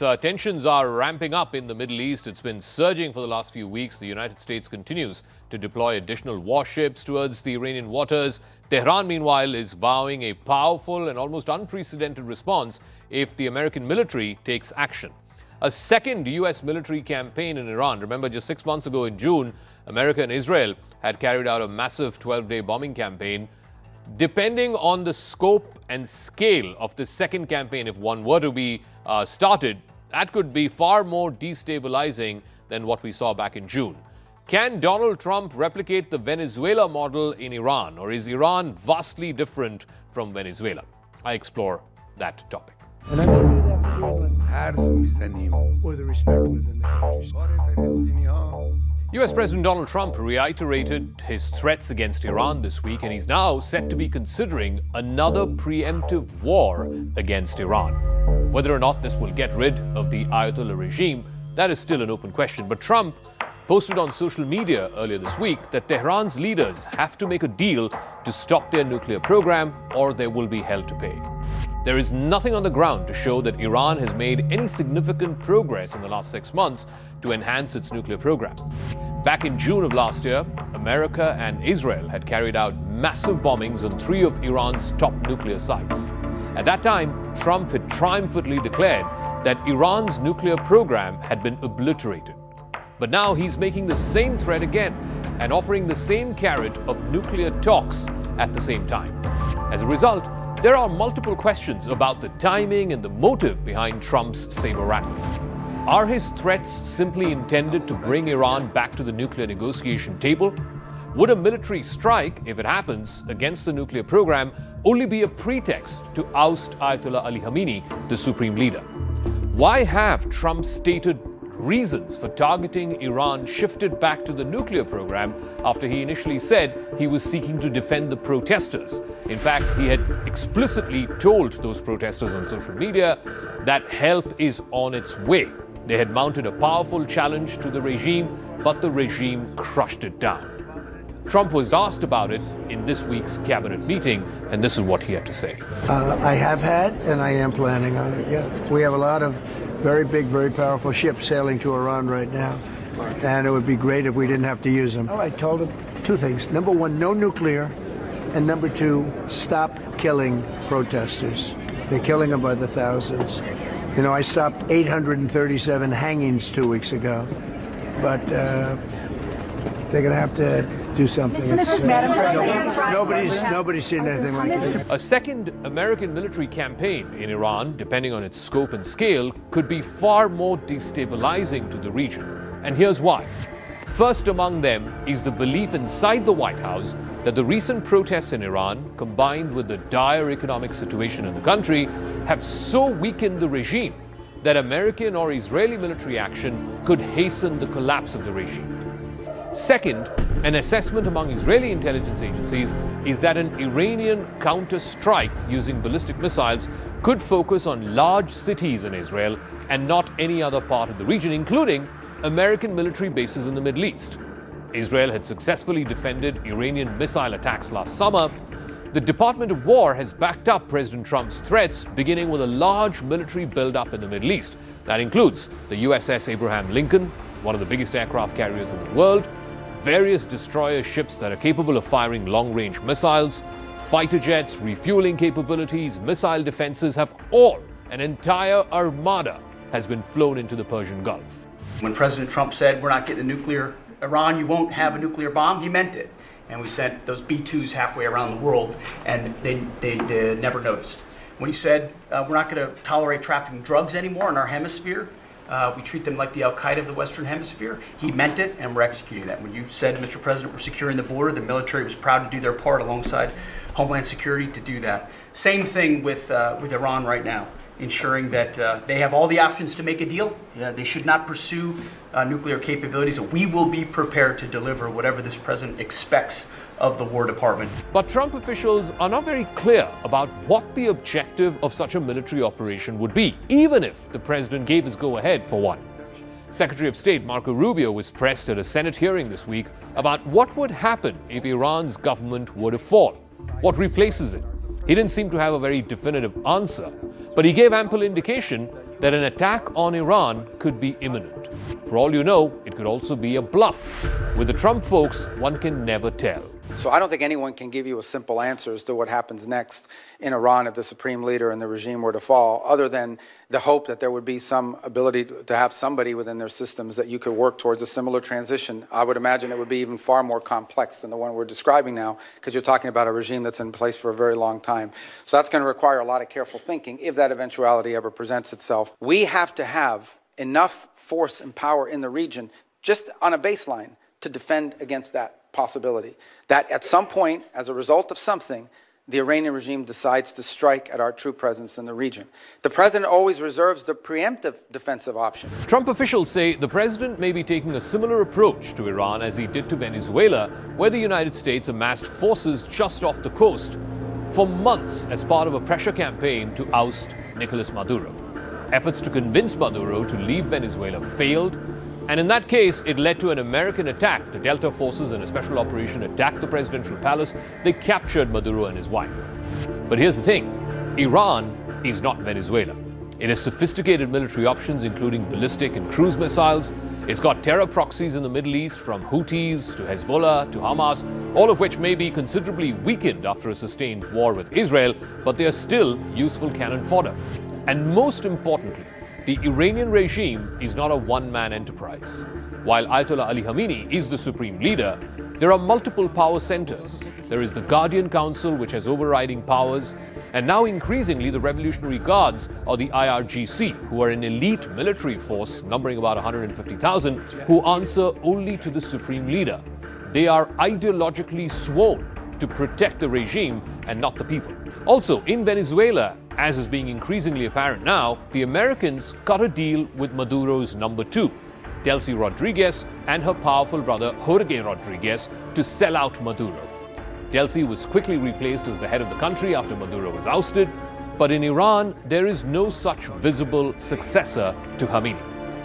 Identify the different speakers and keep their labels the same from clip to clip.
Speaker 1: Yes, tensions are ramping up in the Middle East. It's been surging for the last few weeks. The United States continues to deploy additional warships towards the Iranian waters. Tehran, meanwhile, is vowing a powerful and almost unprecedented response if the American military takes action. A second U.S. military campaign in Iran. Remember, just 6 months ago in June, America and Israel had carried out a massive 12-day bombing campaign. Depending on the scope and scale of the second campaign, if one were to be started, that could be far more destabilizing than what we saw back in June. Can Donald Trump replicate the Venezuela model in Iran, or is Iran vastly different from Venezuela? I explore that topic.
Speaker 2: And I'm going to do that for Greenland. Or the respect within the countries.
Speaker 1: US President Donald Trump reiterated his threats against Iran this week, and he's now set to be considering another preemptive war against Iran. Whether or not this will get rid of the Ayatollah regime, that is still an open question. But Trump posted on social media earlier this week that Tehran's leaders have to make a deal to stop their nuclear program, or they will be held to pay. There is nothing on the ground to show that Iran has made any significant progress in the last 6 months to enhance its nuclear program. Back in June of last year, America and Israel had carried out massive bombings on 3 of Iran's top nuclear sites. At that time, Trump had triumphantly declared that Iran's nuclear program had been obliterated. But now he's making the same threat again and offering the same carrot of nuclear talks at the same time. As a result, there are multiple questions about the timing and the motive behind Trump's saber-rattling. Are his threats simply intended to bring Iran back to the nuclear negotiation table? Would a military strike, if it happens, against the nuclear program only be a pretext to oust Ayatollah Ali Khamenei, the supreme leader? Why have Trump's stated reasons for targeting Iran shifted back to the nuclear program after he initially said he was seeking to defend the protesters? In fact, he had explicitly told those protesters on social media that help is on its way. They had mounted a powerful challenge to the regime, but the regime crushed it down. Trump was asked about it in this week's cabinet meeting, and this is what he had to say.
Speaker 2: I have had, and I am planning on it, yeah. We have a lot of very big, very powerful ships sailing to Iran right now, and it would be great if we didn't have to use them. I told them 2 things. Number 1, no nuclear, and number 2, stop killing protesters. They're killing them by the thousands. You know, I stopped 837 hangings 2 weeks ago, but they're going to have to do something. Nobody's seen anything like this.
Speaker 1: A second American military campaign in Iran, depending on its scope and scale, could be far more destabilizing to the region. And here's why. First among them is the belief inside the White House that the recent protests in Iran, combined with the dire economic situation in the country, have so weakened the regime that American or Israeli military action could hasten the collapse of the regime. Second, an assessment among Israeli intelligence agencies is that an Iranian counter-strike using ballistic missiles could focus on large cities in Israel and not any other part of the region, including American military bases in the Middle East. Israel had successfully defended Iranian missile attacks last summer. The Department of War has backed up President Trump's threats, beginning with a large military buildup in the Middle East. That includes the USS Abraham Lincoln, one of the biggest aircraft carriers in the world, various destroyer ships that are capable of firing long-range missiles, fighter jets, refueling capabilities, missile defenses have all, an entire armada has been flown into the Persian Gulf.
Speaker 3: When President Trump said, we're not getting a nuclear Iran, you won't have a nuclear bomb, he meant it. And we sent those B-2s halfway around the world, and they never noticed. When he said, we're not going to tolerate trafficking drugs anymore in our hemisphere, we treat them like the Al-Qaeda of the Western Hemisphere, he meant it, and we're executing that. When you said, Mr. President, we're securing the border, the military was proud to do their part alongside Homeland Security to do that. Same thing with Iran right now, ensuring that they have all the options to make a deal. They should not pursue nuclear capabilities. We will be prepared to deliver whatever this president expects of the War Department.
Speaker 1: But Trump officials are not very clear about what the objective of such a military operation would be, even if the president gave his go-ahead for one. Secretary of State Marco Rubio was pressed at a Senate hearing this week about what would happen if Iran's government were to fall. What replaces it? He didn't seem to have a very definitive answer, but he gave ample indication that an attack on Iran could be imminent. For all you know, it could also be a bluff. With the Trump folks, one can never tell.
Speaker 4: So I don't think anyone can give you a simple answer as to what happens next in Iran if the supreme leader and the regime were to fall, other than the hope that there would be some ability to have somebody within their systems that you could work towards a similar transition. I would imagine it would be even far more complex than the one we're describing now, because you're talking about a regime that's in place for a very long time. So that's going to require a lot of careful thinking if that eventuality ever presents itself. We have to have enough force and power in the region, just on a baseline, to defend against that possibility. That at some point, as a result of something, the Iranian regime decides to strike at our true presence in the region. The president always reserves the preemptive defensive option.
Speaker 1: Trump officials say the president may be taking a similar approach to Iran as he did to Venezuela, where the United States amassed forces just off the coast for months as part of a pressure campaign to oust Nicolas Maduro. Efforts to convince Maduro to leave Venezuela failed, and in that case, it led to an American attack. The Delta forces in a special operation attacked the presidential palace. They captured Maduro and his wife. But here's the thing, Iran is not Venezuela. It has sophisticated military options, including ballistic and cruise missiles. It's got terror proxies in the Middle East, from Houthis to Hezbollah to Hamas, all of which may be considerably weakened after a sustained war with Israel, but they are still useful cannon fodder. And most importantly, the Iranian regime is not a one-man enterprise. While Ayatollah Ali Khamenei is the supreme leader, there are multiple power centers. There is the Guardian Council, which has overriding powers, and now increasingly the Revolutionary Guards, or the IRGC, who are an elite military force numbering about 150,000, who answer only to the supreme leader. They are ideologically sworn to protect the regime and not the people. Also, in Venezuela, as is being increasingly apparent now, the Americans cut a deal with Maduro's number two, Delcy Rodriguez, and her powerful brother Jorge Rodriguez to sell out Maduro. Delcy was quickly replaced as the head of the country after Maduro was ousted, but in Iran, there is no such visible successor to Khamenei.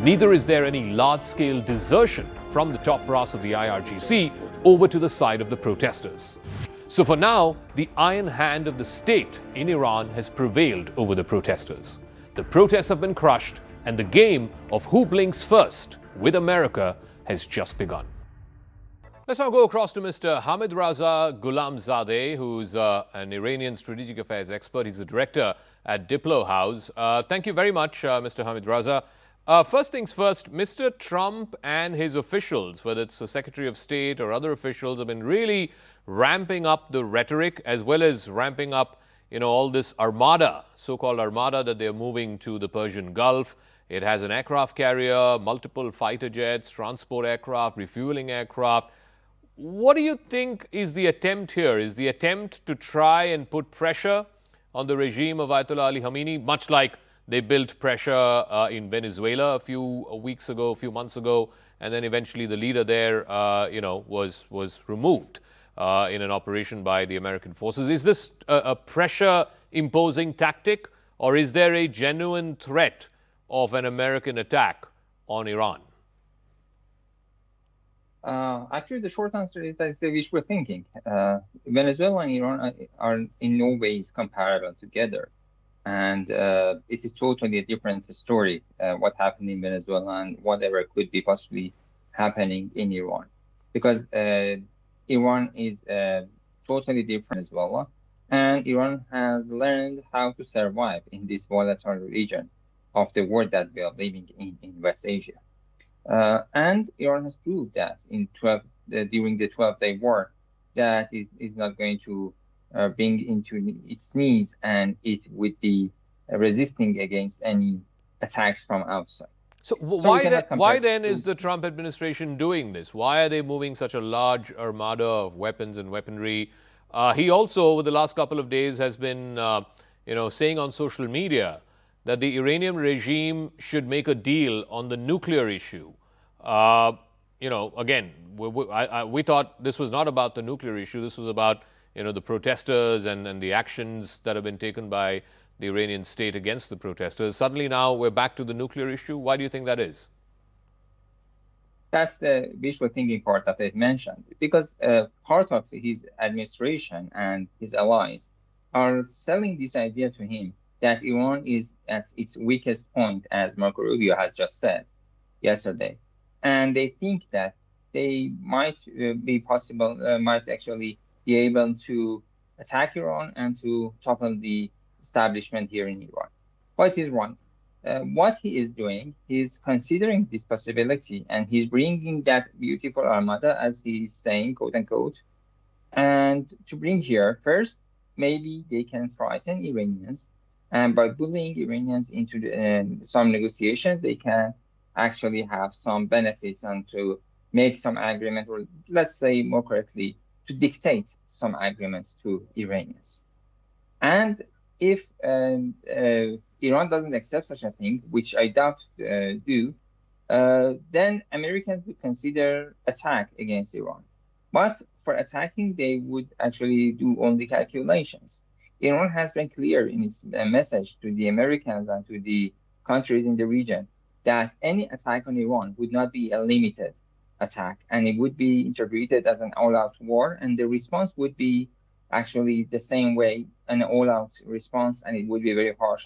Speaker 1: Neither is there any large-scale desertion from the top brass of the IRGC over to the side of the protesters. So for now, the iron hand of the state in Iran has prevailed over the protesters. The protests have been crushed, and the game of who blinks first with America has just begun. Let's now go across to Mr. Hamid Raza Ghulamzadeh, who's an Iranian strategic affairs expert. He's the director at Diplo House. Thank you very much, Mr. Hamid Raza. First things first, Mr. Trump and his officials, whether it's the Secretary of State or other officials, have been really ramping up the rhetoric as well as ramping up, all this armada, so-called armada that they're moving to the Persian Gulf. It has an aircraft carrier, multiple fighter jets, transport aircraft, refueling aircraft. What do you think is the attempt here? Is the attempt to try and put pressure on the regime of Ayatollah Ali Khamenei, much like they built pressure in Venezuela a few months ago, and then eventually the leader there, was removed in an operation by the American forces? Is this a pressure-imposing tactic, or is there a genuine threat of an American attack on Iran?
Speaker 5: Actually, the short answer is that it's the wishful thinking. Venezuela and Iran are in no ways comparable together. And it is totally a different story, what happened in Venezuela and whatever could be possibly happening in Iran. Because Iran is totally different as well. And Iran has learned how to survive in this volatile region of the world that we are living in West Asia. And Iran has proved that during the 12-day war, that is not going to bring into its knees, and it would be resisting against any attacks from outside.
Speaker 1: So why then is the Trump administration doing this? Why are they moving such a large armada of weapons and weaponry? He also, over the last couple of days, has been, saying on social media that the Iranian regime should make a deal on the nuclear issue. Again, we thought this was not about the nuclear issue. This was about, the protesters and the actions that have been taken by the Iranian state against the protesters. Suddenly now we're back to the nuclear issue. Why do you think that is?
Speaker 5: That's the wishful thinking part that I mentioned, because part of his administration and his allies are selling this idea to him that Iran is at its weakest point, as Marco Rubio has just said yesterday. And they think that they might might actually be able to attack Iran and to topple the establishment here in Iran. But he's wrong. What he is doing, he's considering this possibility, and he's bringing that beautiful armada, as he's saying, quote unquote, and to bring here, first, maybe they can frighten Iranians, and by bullying Iranians into some negotiations, they can actually have some benefits and to make some agreement, or let's say more correctly, to dictate some agreements to Iranians. And if Iran doesn't accept such a thing, which I doubt do, then Americans would consider attack against Iran. But for attacking, they would actually do only calculations. Iran has been clear in its message to the Americans and to the countries in the region that any attack on Iran would not be a limited attack, and it would be interpreted as an all-out war, and the response would be actually the same way, an all-out response, and it would be very harsh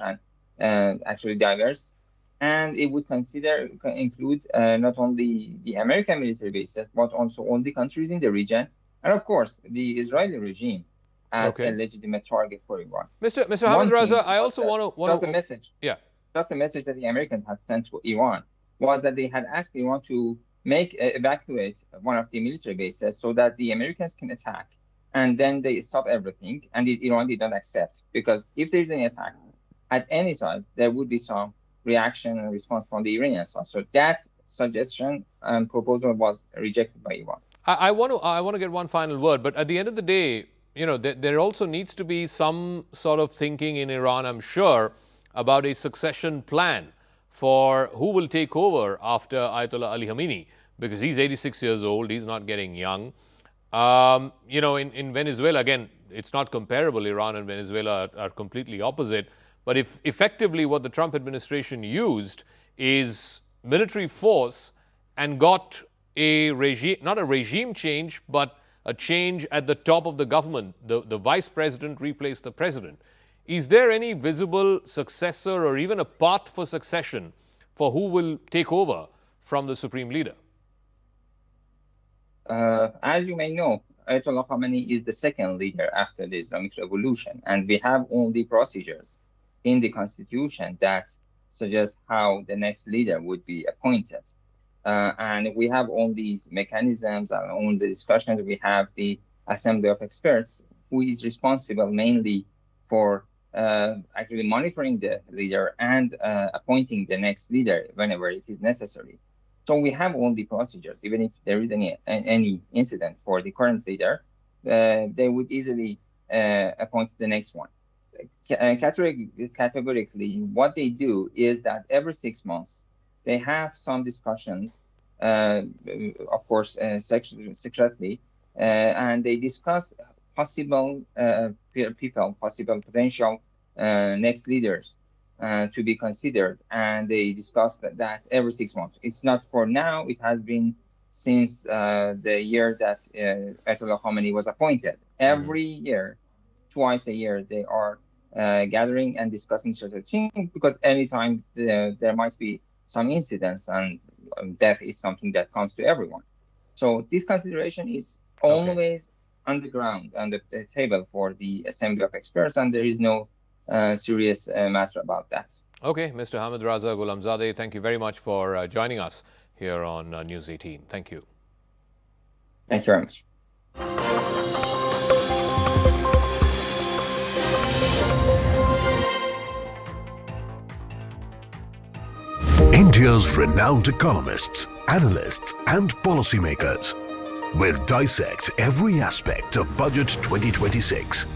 Speaker 5: and actually diverse. And it would include not only the American military bases, but also all the countries in the region, and of course, the Israeli regime as a legitimate target for Iran.
Speaker 1: Mr. Hamid Raza, I also want
Speaker 5: just
Speaker 1: to...
Speaker 5: a message.
Speaker 1: Yeah.
Speaker 5: Just a message that the Americans had sent to Iran was that they had asked Iran to evacuate one of the military bases so that the Americans can attack, and then they stop everything, and Iran did not accept, because if there's an attack at any side, there would be some reaction and response from the Iranian side. So that suggestion and proposal was rejected by Iran.
Speaker 1: I want to get one final word, but at the end of the day, you know, there also needs to be some sort of thinking in Iran, I'm sure, about a succession plan for who will take over after Ayatollah Ali Khamenei, because he's 86 years old, he's not getting young. You know, in Venezuela, again, it's not comparable. Iran and Venezuela are completely opposite. But if effectively what the Trump administration used is military force and got a regime, not a regime change, but a change at the top of the government, the vice president replaced the president. Is there any visible successor or even a path for succession for who will take over from the supreme leader?
Speaker 5: As you may know, Ayatollah Khamenei is the second leader after the Islamic Revolution, and we have all the procedures in the constitution that suggest how the next leader would be appointed. And we have all these mechanisms and all the discussions. We have the Assembly of Experts, who is responsible mainly for actually monitoring the leader and appointing the next leader whenever it is necessary. So we have all the procedures. Even if there is any incident for the current leader, they would easily appoint the next one. Categorically, what they do is that every 6 months, they have some discussions, of course, secretly, and they discuss possible people, possible potential next leaders to be considered, and they discuss that every 6 months. It's not for now, it has been since the year that Ayatollah Khamenei was appointed. Every year, twice a year, they are gathering and discussing certain things, because anytime there might be some incidents, and death is something that comes to everyone. So this consideration is always on the ground, on the table for the Assembly of Experts, and there is no serious matter about that.
Speaker 1: Okay, Mr. Hamid Raza Ghulamzadeh, thank you very much for joining us here on News 18. Thank you.
Speaker 5: Thank you very much.
Speaker 6: India's renowned economists, analysts, and policymakers will dissect every aspect of Budget 2026